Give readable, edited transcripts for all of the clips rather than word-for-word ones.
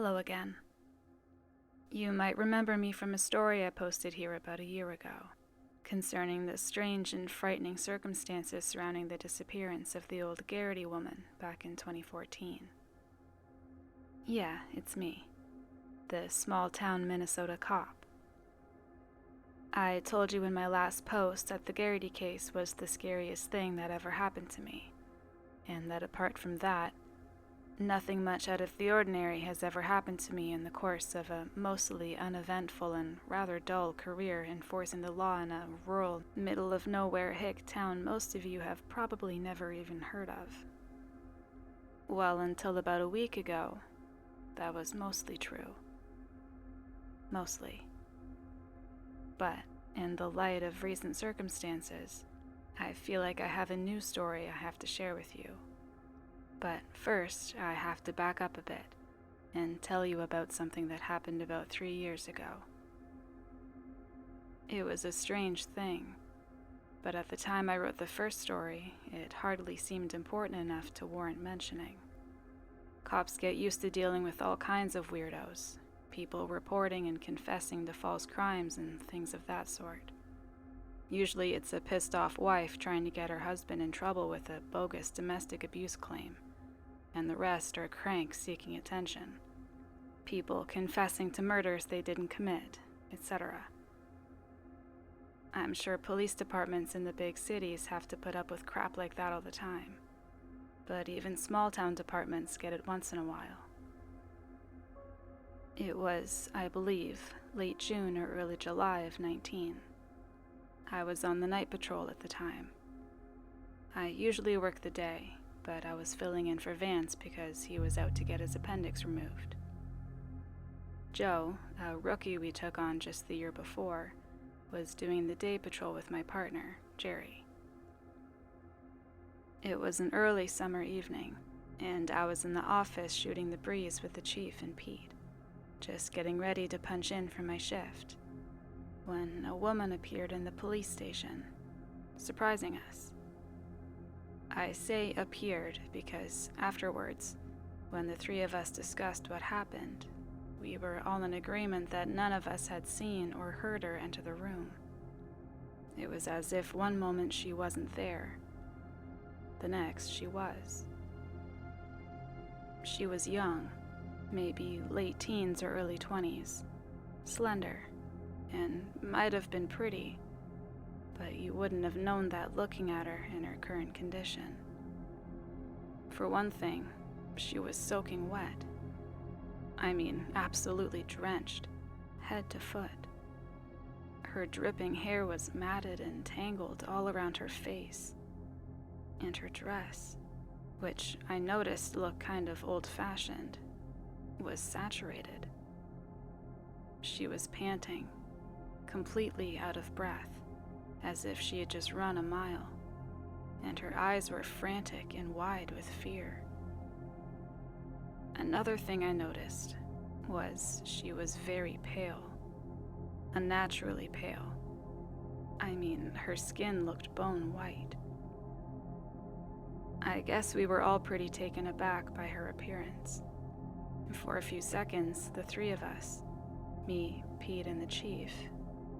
Hello again. You might remember me from a story I posted here about a year ago, concerning the strange and frightening circumstances surrounding the disappearance of the old Garrity woman back in 2014. Yeah, it's me, the small-town Minnesota cop. I told you in my last post that the Garrity case was the scariest thing that ever happened to me, and that apart from that, nothing much out of the ordinary has ever happened to me in the course of a mostly uneventful and rather dull career enforcing the law in a rural, middle-of-nowhere hick town most of you have probably never even heard of. Well, until about a week ago, that was mostly true. Mostly. But, in the light of recent circumstances, I feel like I have a new story I have to share with you. But first, I have to back up a bit and tell you about something that happened about 3 years ago. It was a strange thing, but at the time I wrote the first story, it hardly seemed important enough to warrant mentioning. Cops get used to dealing with all kinds of weirdos, people reporting and confessing to false crimes and things of that sort. Usually it's a pissed-off wife trying to get her husband in trouble with a bogus domestic abuse claim, and the rest are cranks seeking attention. People confessing to murders they didn't commit, etc. I'm sure police departments in the big cities have to put up with crap like that all the time, but even small-town departments get it once in a while. It was, I believe, late June or early July of 19. I was on the night patrol at the time. I usually work the day, but I was filling in for Vance because he was out to get his appendix removed. Joe, a rookie we took on just the year before, was doing the day patrol with my partner, Jerry. It was an early summer evening, and I was in the office shooting the breeze with the chief and Pete, just getting ready to punch in for my shift, when a woman appeared in the police station, surprising us. I say appeared because afterwards, when the three of us discussed what happened, we were all in agreement that none of us had seen or heard her enter the room. It was as if one moment she wasn't there, the next she was. She was young, maybe late teens or early 20s, slender, and might have been pretty, but you wouldn't have known that looking at her in her current condition. For one thing, she was soaking wet. I mean, absolutely drenched, head to foot. Her dripping hair was matted and tangled all around her face, and her dress, which I noticed looked kind of old-fashioned, was saturated. She was panting, completely out of breath, as if she had just run a mile, and her eyes were frantic and wide with fear. Another thing I noticed was she was very pale, unnaturally pale. I mean, her skin looked bone white. I guess we were all pretty taken aback by her appearance. For a few seconds, the three of us, me, Pete, and the chief,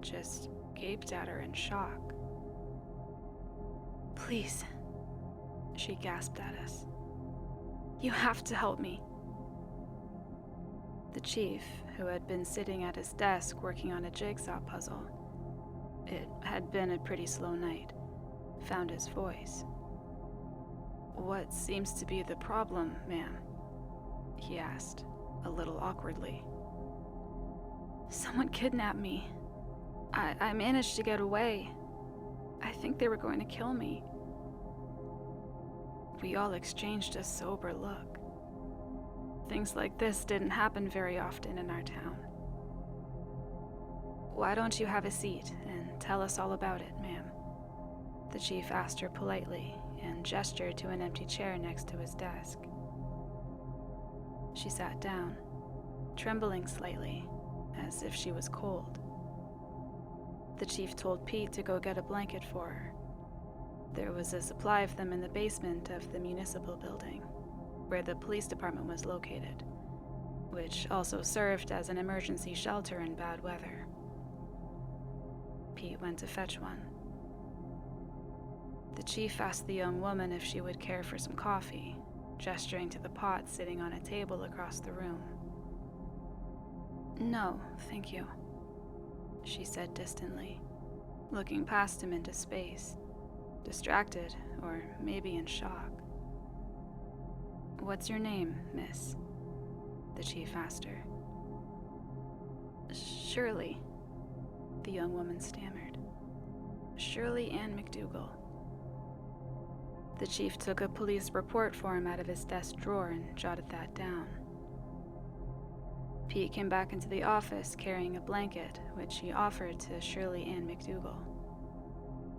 just gaped at her in shock. "Please," she gasped at us. "You have to help me." The chief, who had been sitting at his desk working on a jigsaw puzzle, it had been a pretty slow night, found his voice. "What seems to be the problem, ma'am?" he asked, a little awkwardly. "Someone kidnapped me. I managed to get away. I think they were going to kill me." We all exchanged a sober look. Things like this didn't happen very often in our town. "Why don't you have a seat and tell us all about it, ma'am?" the chief asked her politely and gestured to an empty chair next to his desk. She sat down, trembling slightly, as if she was cold. The chief told Pete to go get a blanket for her. There was a supply of them in the basement of the municipal building, where the police department was located, which also served as an emergency shelter in bad weather. Pete went to fetch one. The chief asked the young woman if she would care for some coffee, gesturing to the pot sitting on a table across the room. "No, thank you," she said distantly, looking past him into space, distracted or maybe in shock. "What's your name, miss?" the chief asked her. "Shirley," the young woman stammered. "Shirley Ann McDougal." The chief took a police report form out of his desk drawer and jotted that down. Pete came back into the office carrying a blanket, which he offered to Shirley Ann McDougal.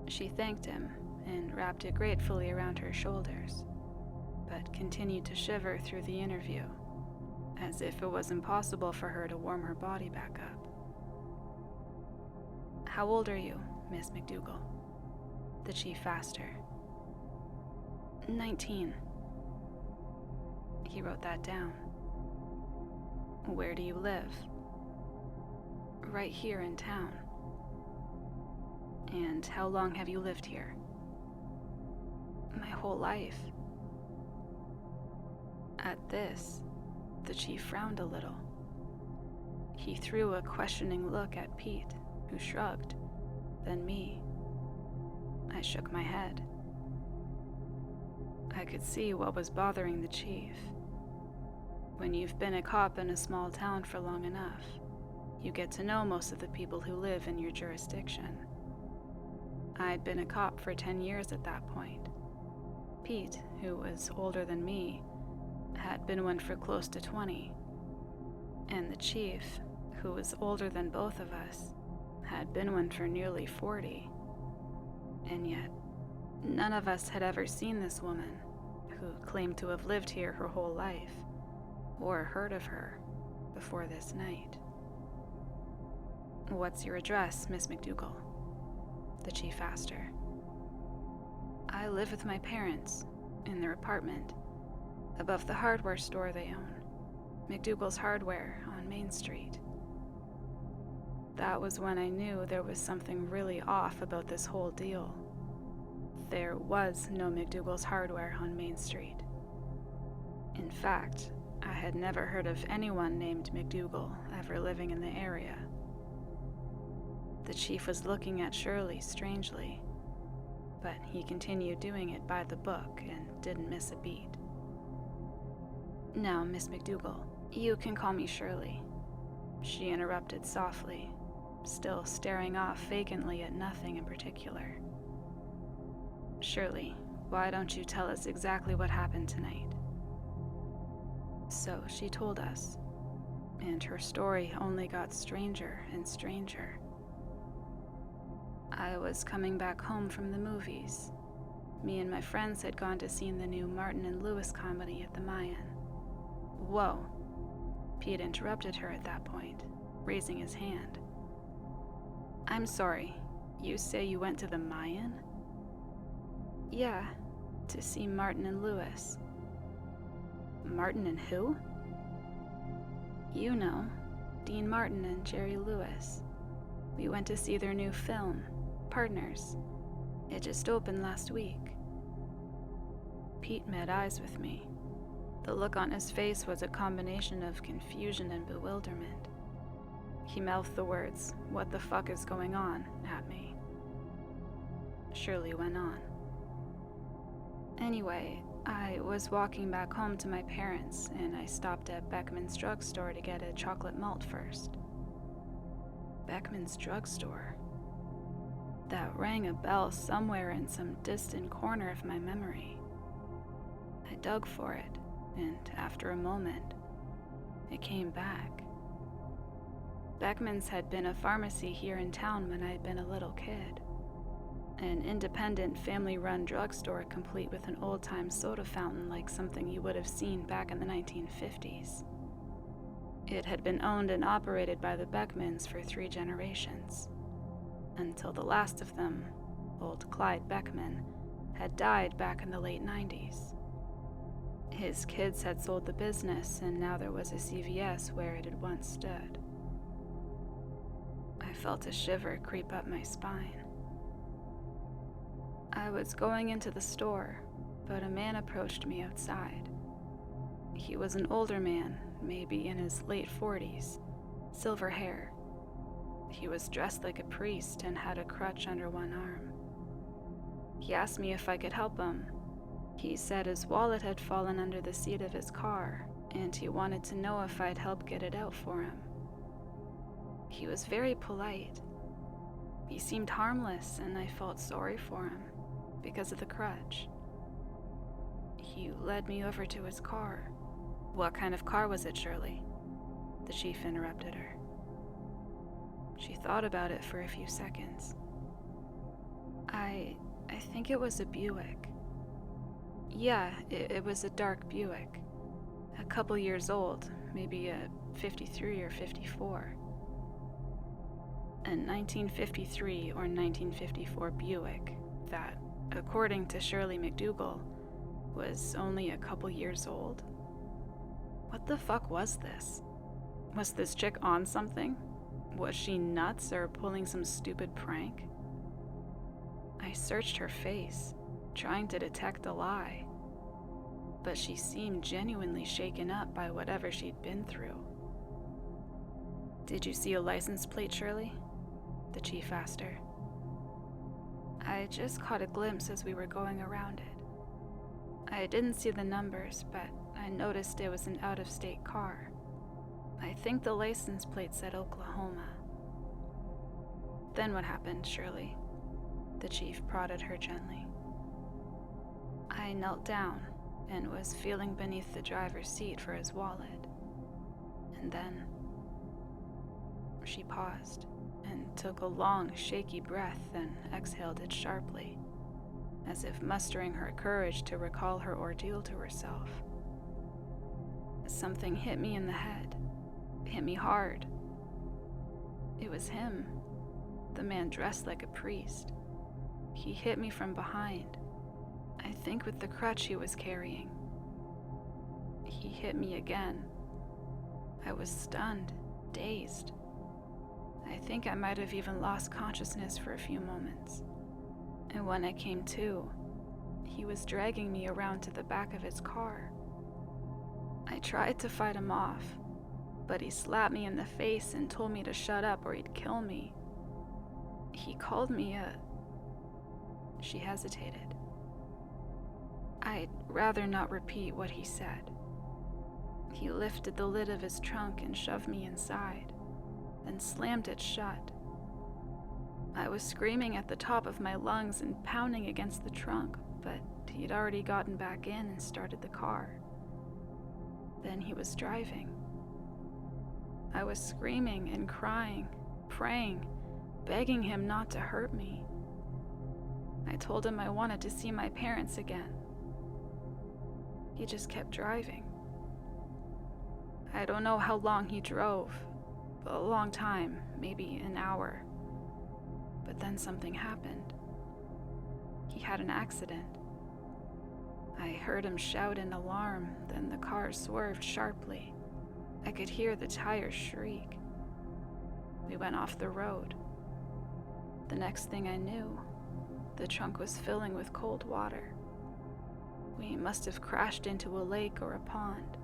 She thanked him and wrapped it gratefully around her shoulders, but continued to shiver through the interview, as if it was impossible for her to warm her body back up. "How old are you, Miss McDougal?" the chief asked her. 19. He wrote that down. "Where do you live?" "Right here in town." "And how long have you lived here?" "My whole life." At this, the chief frowned a little. He threw a questioning look at Pete, who shrugged, then me. I shook my head. I could see what was bothering the chief. When you've been a cop in a small town for long enough, you get to know most of the people who live in your jurisdiction. I'd been a cop for 10 years at that point. Pete, who was older than me, had been one for close to 20. And the chief, who was older than both of us, had been one for nearly 40. And yet, none of us had ever seen this woman, who claimed to have lived here her whole life, or heard of her, before this night. "What's your address, Miss McDougal?" the chief asked her. "I live with my parents, in their apartment, above the hardware store they own, McDougal's Hardware on Main Street." That was when I knew there was something really off about this whole deal. There was no McDougal's Hardware on Main Street. In fact, I had never heard of anyone named McDougal ever living in the area. The chief was looking at Shirley strangely, but he continued doing it by the book and didn't miss a beat. "Now, Miss McDougal, you can call me Shirley," she interrupted softly, still staring off vacantly at nothing in particular. "Shirley, why don't you tell us exactly what happened tonight?" So she told us, and her story only got stranger and stranger. "I was coming back home from the movies. Me and my friends had gone to see the new Martin and Lewis comedy at the Mayan." "Whoa," Pete interrupted her at that point, raising his hand. "I'm sorry, you say you went to the Mayan?" "Yeah, to see Martin and Lewis." "Martin and who?" "You know, Dean Martin and Jerry Lewis. We went to see their new film, Partners. It just opened last week." Pete met eyes with me. The look on his face was a combination of confusion and bewilderment. He mouthed the words, "What the fuck is going on?" at me. Shirley went on. "Anyway, I was walking back home to my parents, and I stopped at Beckman's drugstore to get a chocolate malt first." Beckman's drugstore? That rang a bell somewhere in some distant corner of my memory. I dug for it, and after a moment, it came back. Beckman's had been a pharmacy here in town when I had been a little kid. An independent, family-run drugstore complete with an old-time soda fountain like something you would have seen back in the 1950s. It had been owned and operated by the Beckmans for 3 generations, until the last of them, old Clyde Beckman, had died back in the late 90s. His kids had sold the business, and now there was a CVS where it had once stood. I felt a shiver creep up my spine. I was going into the store, but a man approached me outside. He was an older man, maybe in his late 40s, silver hair. He was dressed like a priest and had a crutch under one arm. He asked me if I could help him. He said his wallet had fallen under the seat of his car, and he wanted to know if I'd help get it out for him. He was very polite. He seemed harmless, and I felt sorry for him because of the crutch. He led me over to his car. "What kind of car was it, Shirley?" The chief interrupted her. She thought about it for a few seconds. I think it was a Buick. Yeah, it was a dark Buick. A couple years old, maybe a 53 or 54. A 1953 or 1954 Buick that, according to Shirley McDougal, was only a couple years old. What the fuck was this? Was this chick on something? Was she nuts or pulling some stupid prank? I searched her face, trying to detect a lie, but she seemed genuinely shaken up by whatever she'd been through. "Did you see a license plate, Shirley?" the chief asked her. I just caught a glimpse as we were going around it. I didn't see the numbers, but I noticed it was an out-of-state car. I think the license plate said Oklahoma. "Then what happened, Shirley?" The chief prodded her gently. I knelt down and was feeling beneath the driver's seat for his wallet. And then she paused and took a long, shaky breath, then exhaled it sharply, as if mustering her courage to recall her ordeal to herself. Something hit me in the head. Hit me hard. It was him, the man dressed like a priest. He hit me from behind, I think with the crutch he was carrying. He hit me again. I was stunned, dazed. I think I might have even lost consciousness for a few moments. And when I came to, he was dragging me around to the back of his car. I tried to fight him off, but he slapped me in the face and told me to shut up or he'd kill me. He called me a... She hesitated. I'd rather not repeat what he said. He lifted the lid of his trunk and shoved me inside, then slammed it shut. I was screaming at the top of my lungs and pounding against the trunk, but he'd already gotten back in and started the car. Then he was driving. I was screaming and crying, praying, begging him not to hurt me. I told him I wanted to see my parents again. He just kept driving. I don't know how long he drove. A long time, maybe an hour. But then something happened. He had an accident. I heard him shout in alarm, then the car swerved sharply. I could hear the tires shriek. We went off the road. The next thing I knew, the trunk was filling with cold water. We must have crashed into a lake or a pond.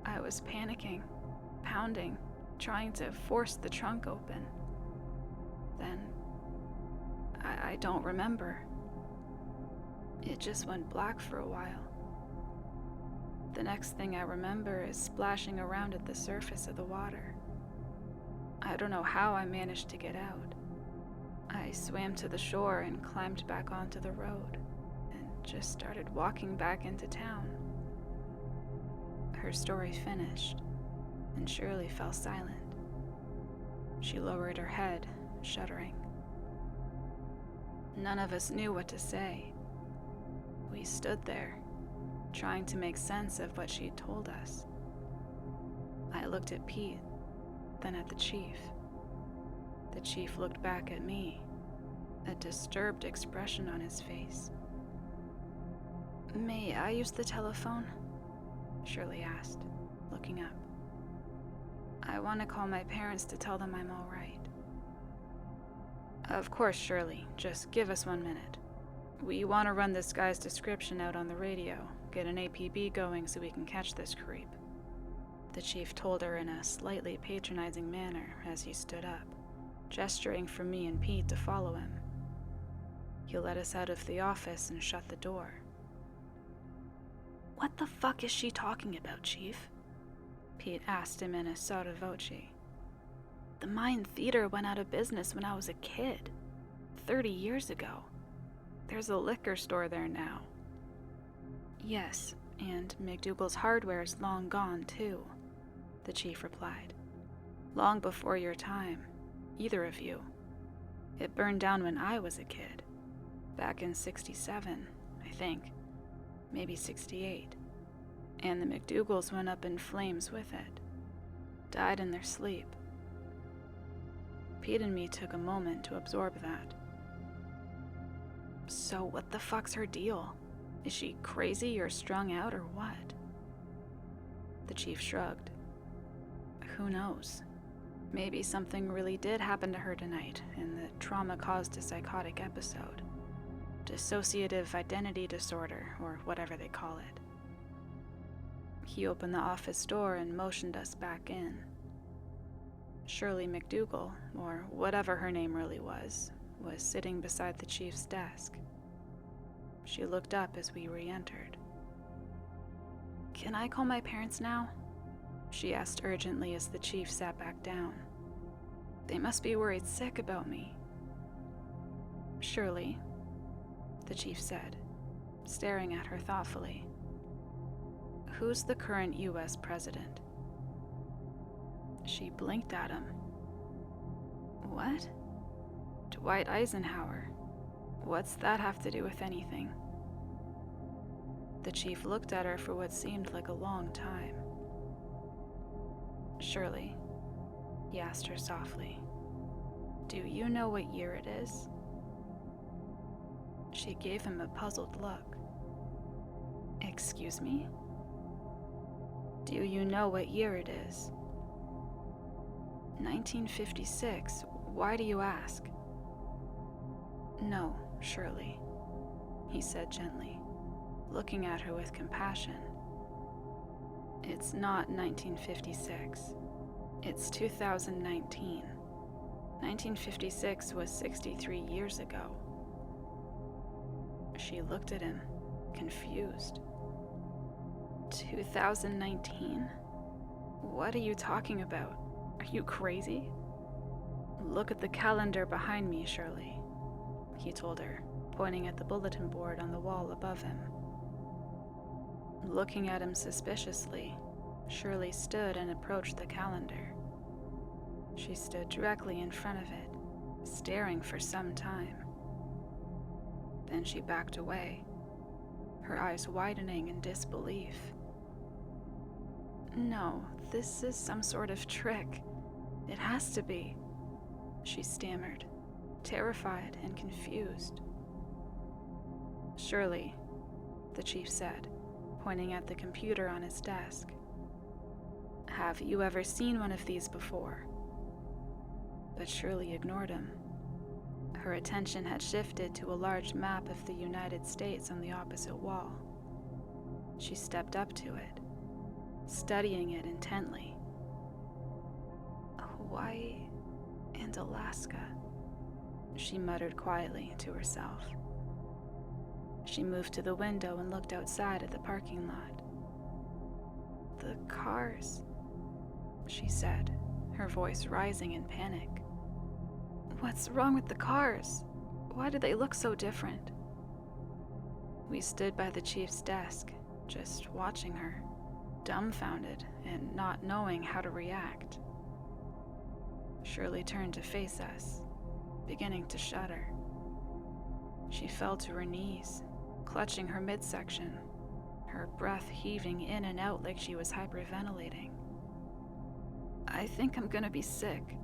I was panicking, pounding, trying to force the trunk open. Then, I don't remember. It just went black for a while. The next thing I remember is splashing around at the surface of the water. I don't know how I managed to get out. I swam to the shore and climbed back onto the road, and just started walking back into town. Her story finished, and Shirley fell silent. She lowered her head, shuddering. None of us knew what to say. We stood there, trying to make sense of what she'd told us. I looked at Pete, then at the chief. The chief looked back at me, a disturbed expression on his face. May I use the telephone? Shirley asked, looking up. I want to call my parents to tell them I'm all right. Of course, Shirley. Just give us 1 minute. We want to run this guy's description out on the radio, get an APB going so we can catch this creep. The chief told her in a slightly patronizing manner as he stood up, gesturing for me and Pete to follow him. He led us out of the office and shut the door. What the fuck is she talking about, Chief? Pete asked him in a sotto voce. The Mayan Theater went out of business when I was a kid, 30 years ago. There's a liquor store there now. Yes, and McDougal's hardware is long gone, too, the chief replied. Long before your time, either of you. It burned down when I was a kid, back in '67, I think, maybe '68. And the McDougals went up in flames with it. Died in their sleep. Pete and me took a moment to absorb that. So what the fuck's her deal? Is she crazy or strung out or what? The chief shrugged. Who knows? Maybe something really did happen to her tonight, and the trauma caused a psychotic episode. Dissociative identity disorder, or whatever they call it. He opened the office door and motioned us back in. Shirley McDougal, or whatever her name really was sitting beside the chief's desk. She looked up as we re-entered. Can I call my parents now? She asked urgently as the chief sat back down. They must be worried sick about me. Shirley, the chief said, staring at her thoughtfully. Who's the current U.S. president? She blinked at him. What? Dwight Eisenhower. What's that have to do with anything? The chief looked at her for what seemed like a long time. Shirley, he asked her softly, do you know what year it is? She gave him a puzzled look. Excuse me? Do you know what year it is? 1956. Why do you ask? No, Shirley, he said gently, looking at her with compassion. It's not 1956. It's 2019. 1956 was 63 years ago. She looked at him, confused. 2019? What are you talking about? Are you crazy? Look at the calendar behind me, Shirley, he told her, pointing at the bulletin board on the wall above him. Looking at him suspiciously, Shirley stood and approached the calendar. She stood directly in front of it, staring for some time. Then she backed away, her eyes widening in disbelief. No, this is some sort of trick. It has to be, she stammered, terrified and confused. Shirley, the chief said, pointing at the computer on his desk. Have you ever seen one of these before? But Shirley ignored him. Her attention had shifted to a large map of the United States on the opposite wall. She stepped up to it, studying it intently. Hawaii and Alaska, she muttered quietly to herself. She moved to the window and looked outside at the parking lot. The cars, she said, her voice rising in panic. What's wrong with the cars? Why do they look so different? We stood by the chief's desk, just watching her, dumbfounded and not knowing how to react. Shirley turned to face us, beginning to shudder. She fell to her knees, clutching her midsection, her breath heaving in and out like she was hyperventilating. I think I'm gonna be sick,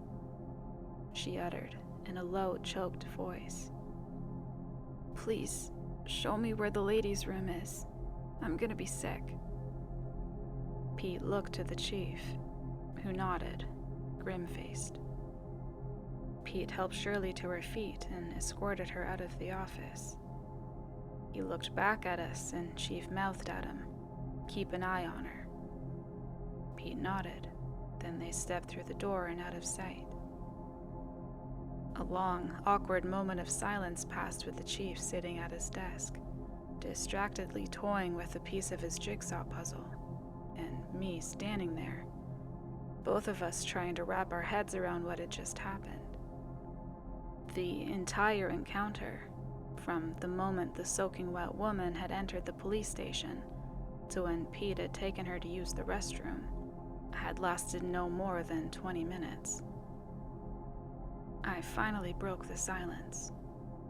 she uttered in a low, choked voice. Please, show me where the ladies' room is, I'm gonna be sick." Pete looked to the chief, who nodded, grim-faced. Pete helped Shirley to her feet and escorted her out of the office. He looked back at us and Chief mouthed at him, "Keep an eye on her." Pete nodded, then they stepped through the door and out of sight. A long, awkward moment of silence passed with the chief sitting at his desk, distractedly toying with a piece of his jigsaw puzzle, and me standing there, both of us trying to wrap our heads around what had just happened. The entire encounter, from the moment the soaking wet woman had entered the police station to when Pete had taken her to use the restroom, had lasted no more than 20 minutes. I finally broke the silence,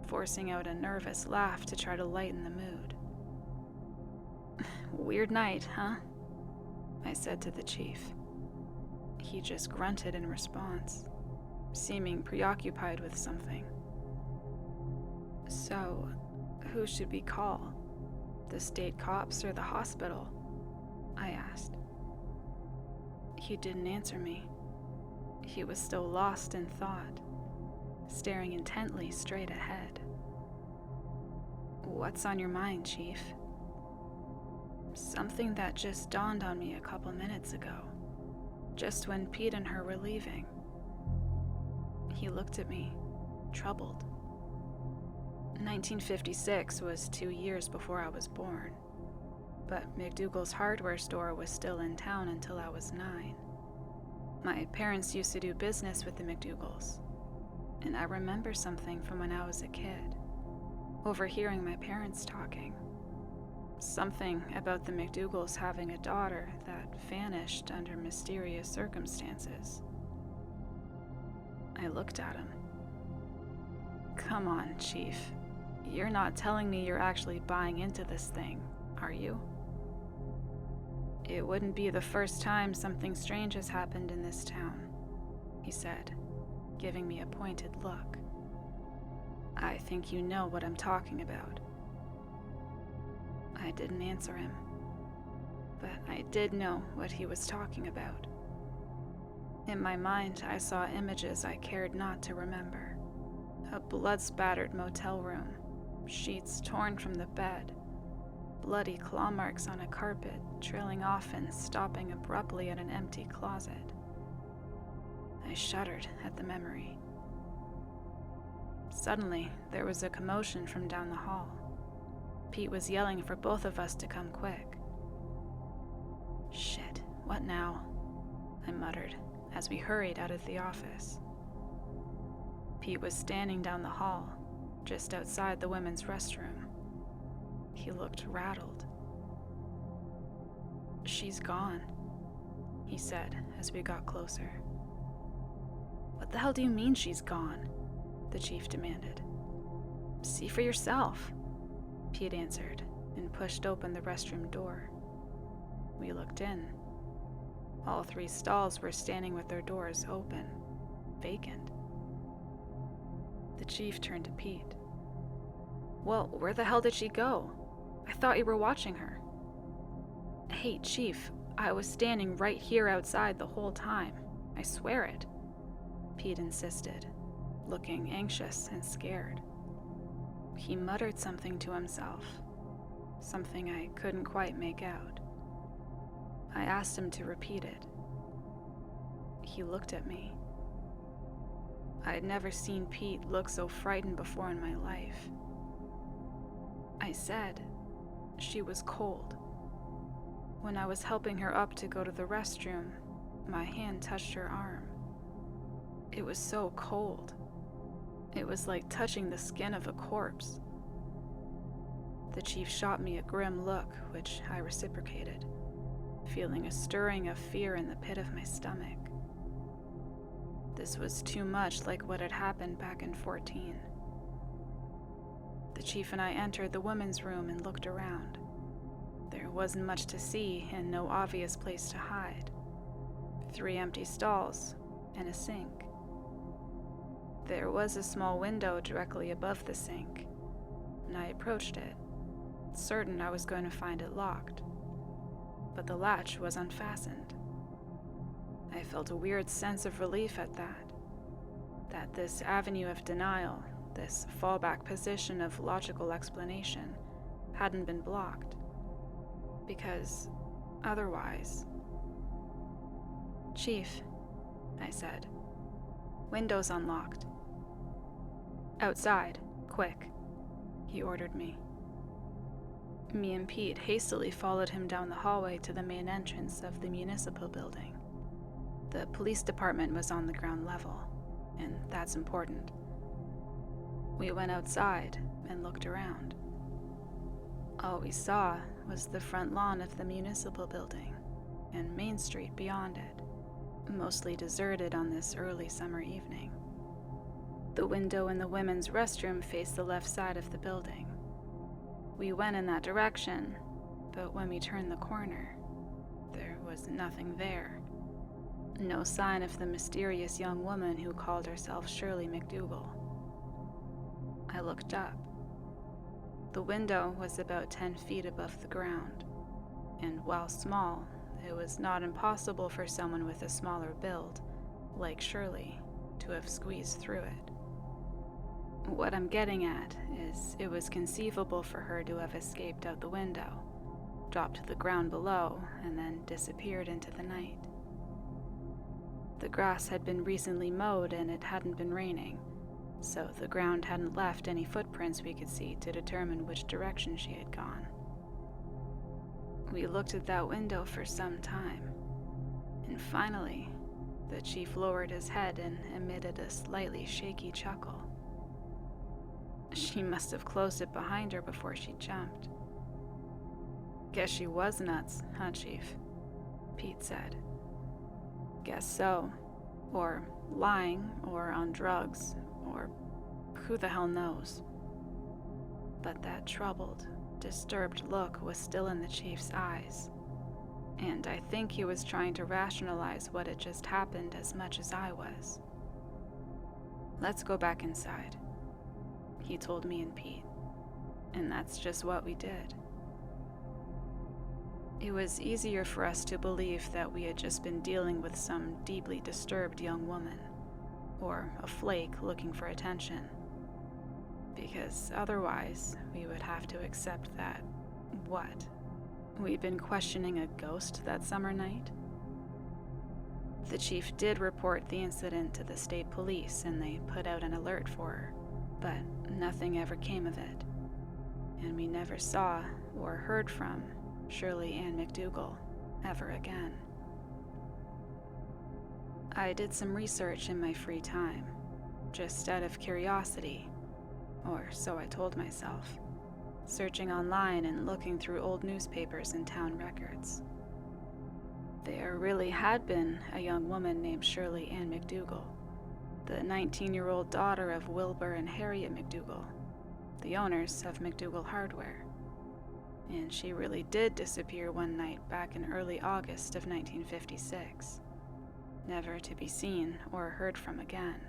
forcing out a nervous laugh to try to lighten the mood. "Weird night, huh?" I said to the chief. He just grunted in response, seeming preoccupied with something. "So, who should we call? The state cops or the hospital?" I asked. He didn't answer me. He was still lost in thought, staring intently straight ahead. "What's on your mind, Chief?" "Something that just dawned on me a couple minutes ago, just when Pete and her were leaving." He looked at me, troubled. 1956 was 2 years before I was born, but McDougal's hardware store was still in town until I was 9. My parents used to do business with the McDougals, and I remember something from when I was a kid, overhearing my parents talking. Something about the McDougals having a daughter that vanished under mysterious circumstances. I looked at him. "Come on, Chief. You're not telling me you're actually buying into this thing, are you?" "It wouldn't be the first time something strange has happened in this town," he said, giving me a pointed look. "I think you know what I'm talking about." I didn't answer him, but I did know what he was talking about. In my mind, I saw images I cared not to remember. A blood-spattered motel room, sheets torn from the bed, bloody claw marks on a carpet trailing off and stopping abruptly at an empty closet. I shuddered at the memory. Suddenly, there was a commotion from down the hall. Pete was yelling for both of us to come quick. "Shit, what now?" I muttered as we hurried out of the office. Pete was standing down the hall, just outside the women's restroom. He looked rattled. "She's gone," he said as we got closer. "What the hell do you mean she's gone?" the chief demanded. "See for yourself," Pete answered and pushed open the restroom door. We looked in. All 3 stalls were standing with their doors open, vacant. The chief turned to Pete. "Well, where the hell did she go? I thought you were watching her." "Hey, Chief, I was standing right here outside the whole time. I swear it," Pete insisted, looking anxious and scared. He muttered something to himself, something I couldn't quite make out. I asked him to repeat it. He looked at me. I'd never seen Pete look so frightened before in my life. I said, "She was cold." When I was helping her up to go to the restroom, my hand touched her arm. It was so cold. It was like touching the skin of a corpse. The chief shot me a grim look, which I reciprocated, feeling a stirring of fear in the pit of my stomach. This was too much like what had happened back in 14. The chief and I entered the women's room and looked around. There wasn't much to see and no obvious place to hide. 3 empty stalls and a sink. There was a small window directly above the sink, and I approached it, certain I was going to find it locked. But the latch was unfastened. I felt a weird sense of relief at that this avenue of denial, this fallback position of logical explanation, hadn't been blocked. Because otherwise... "Chief," I said. "Windows unlocked." "Outside, quick," he ordered me. Me and Pete hastily followed him down the hallway to the main entrance of the municipal building. The police department was on the ground level, and that's important. We went outside and looked around. All we saw was the front lawn of the municipal building and Main Street beyond it, mostly deserted on this early summer evening. The window in the women's restroom faced the left side of the building. We went in that direction, but when we turned the corner, there was nothing there. No sign of the mysterious young woman who called herself Shirley MacDougal. I looked up. The window was about 10 feet above the ground, and while small, it was not impossible for someone with a smaller build, like Shirley, to have squeezed through it. What I'm getting at is it was conceivable for her to have escaped out the window, dropped to the ground below, and then disappeared into the night. The grass had been recently mowed and it hadn't been raining, so the ground hadn't left any footprints we could see to determine which direction she had gone. We looked at that window for some time, and finally, the chief lowered his head and emitted a slightly shaky chuckle. She must have closed it behind her before she jumped. "Guess she was nuts, huh, Chief?" Pete said. "Guess so. Or lying, or on drugs, or who the hell knows." But that troubled, disturbed look was still in the chief's eyes, and I think he was trying to rationalize what had just happened as much as I was. "Let's go back inside," he told me and Pete, and that's just what we did. It was easier for us to believe that we had just been dealing with some deeply disturbed young woman, or a flake looking for attention, because otherwise we would have to accept that, what? We'd been questioning a ghost that summer night? The chief did report the incident to the state police and they put out an alert for her, but nothing ever came of it, and we never saw or heard from Shirley Ann MacDougal ever again. I did some research in my free time, just out of curiosity, or so I told myself, searching online and looking through old newspapers and town records. There really had been a young woman named Shirley Ann MacDougal, the 19-year-old daughter of Wilbur and Harriet MacDougal, the owners of MacDougal Hardware. And she really did disappear one night back in early August of 1956, never to be seen or heard from again.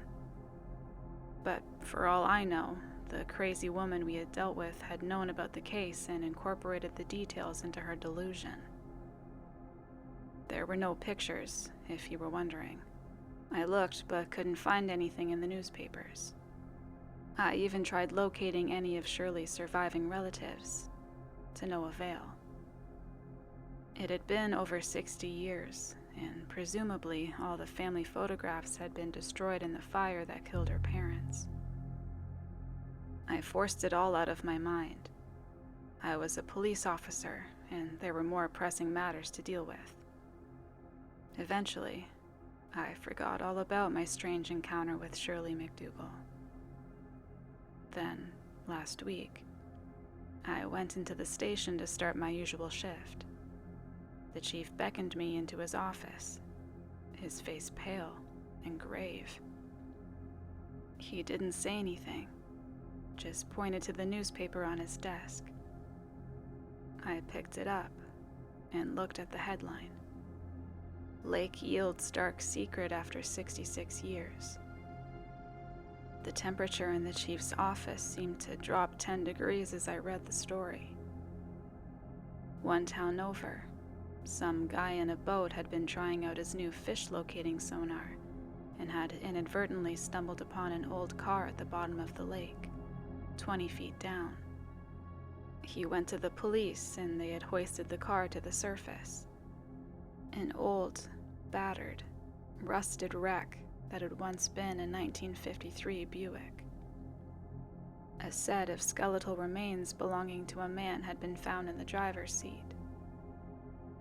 But for all I know, the crazy woman we had dealt with had known about the case and incorporated the details into her delusion. There were no pictures, if you were wondering. I looked but couldn't find anything in the newspapers. I even tried locating any of Shirley's surviving relatives, to no avail. It had been over 60 years, and presumably all the family photographs had been destroyed in the fire that killed her parents. I forced it all out of my mind. I was a police officer, and there were more pressing matters to deal with. Eventually, I forgot all about my strange encounter with Shirley MacDougal. Then, last week, I went into the station to start my usual shift. The chief beckoned me into his office, his face pale and grave. He didn't say anything, just pointed to the newspaper on his desk. I picked it up and looked at the headline. Lake yields dark secret after 66 years. The temperature in the chief's office seemed to drop 10 degrees as I read the story. One town over, some guy in a boat had been trying out his new fish locating sonar and had inadvertently stumbled upon an old car at the bottom of the lake, 20 feet down. He went to the police and they had hoisted the car to the surface. An old, battered, rusted wreck that had once been a 1953 Buick. A set of skeletal remains belonging to a man had been found in the driver's seat.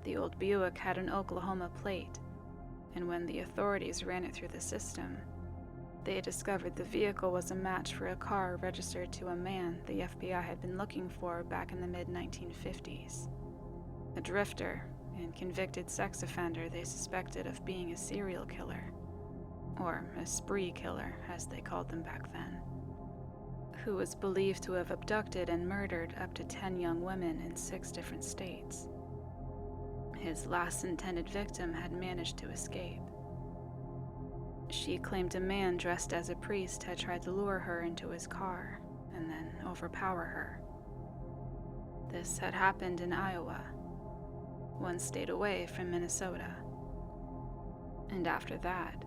The old Buick had an Oklahoma plate, and when the authorities ran it through the system, they discovered the vehicle was a match for a car registered to a man the FBI had been looking for back in the mid-1950s. A drifter and convicted sex offender they suspected of being a serial killer, or a spree killer as they called them back then, who was believed to have abducted and murdered up to 10 young women in 6 different states. His last intended victim had managed to escape. She claimed a man dressed as a priest had tried to lure her into his car and then overpower her. This had happened in Iowa, 1 state away from Minnesota. And after that,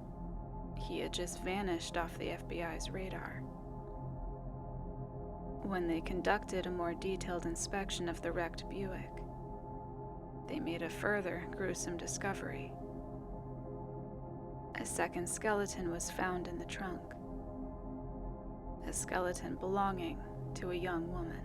he had just vanished off the FBI's radar. When they conducted a more detailed inspection of the wrecked Buick, they made a further gruesome discovery. A second skeleton was found in the trunk. A skeleton belonging to a young woman.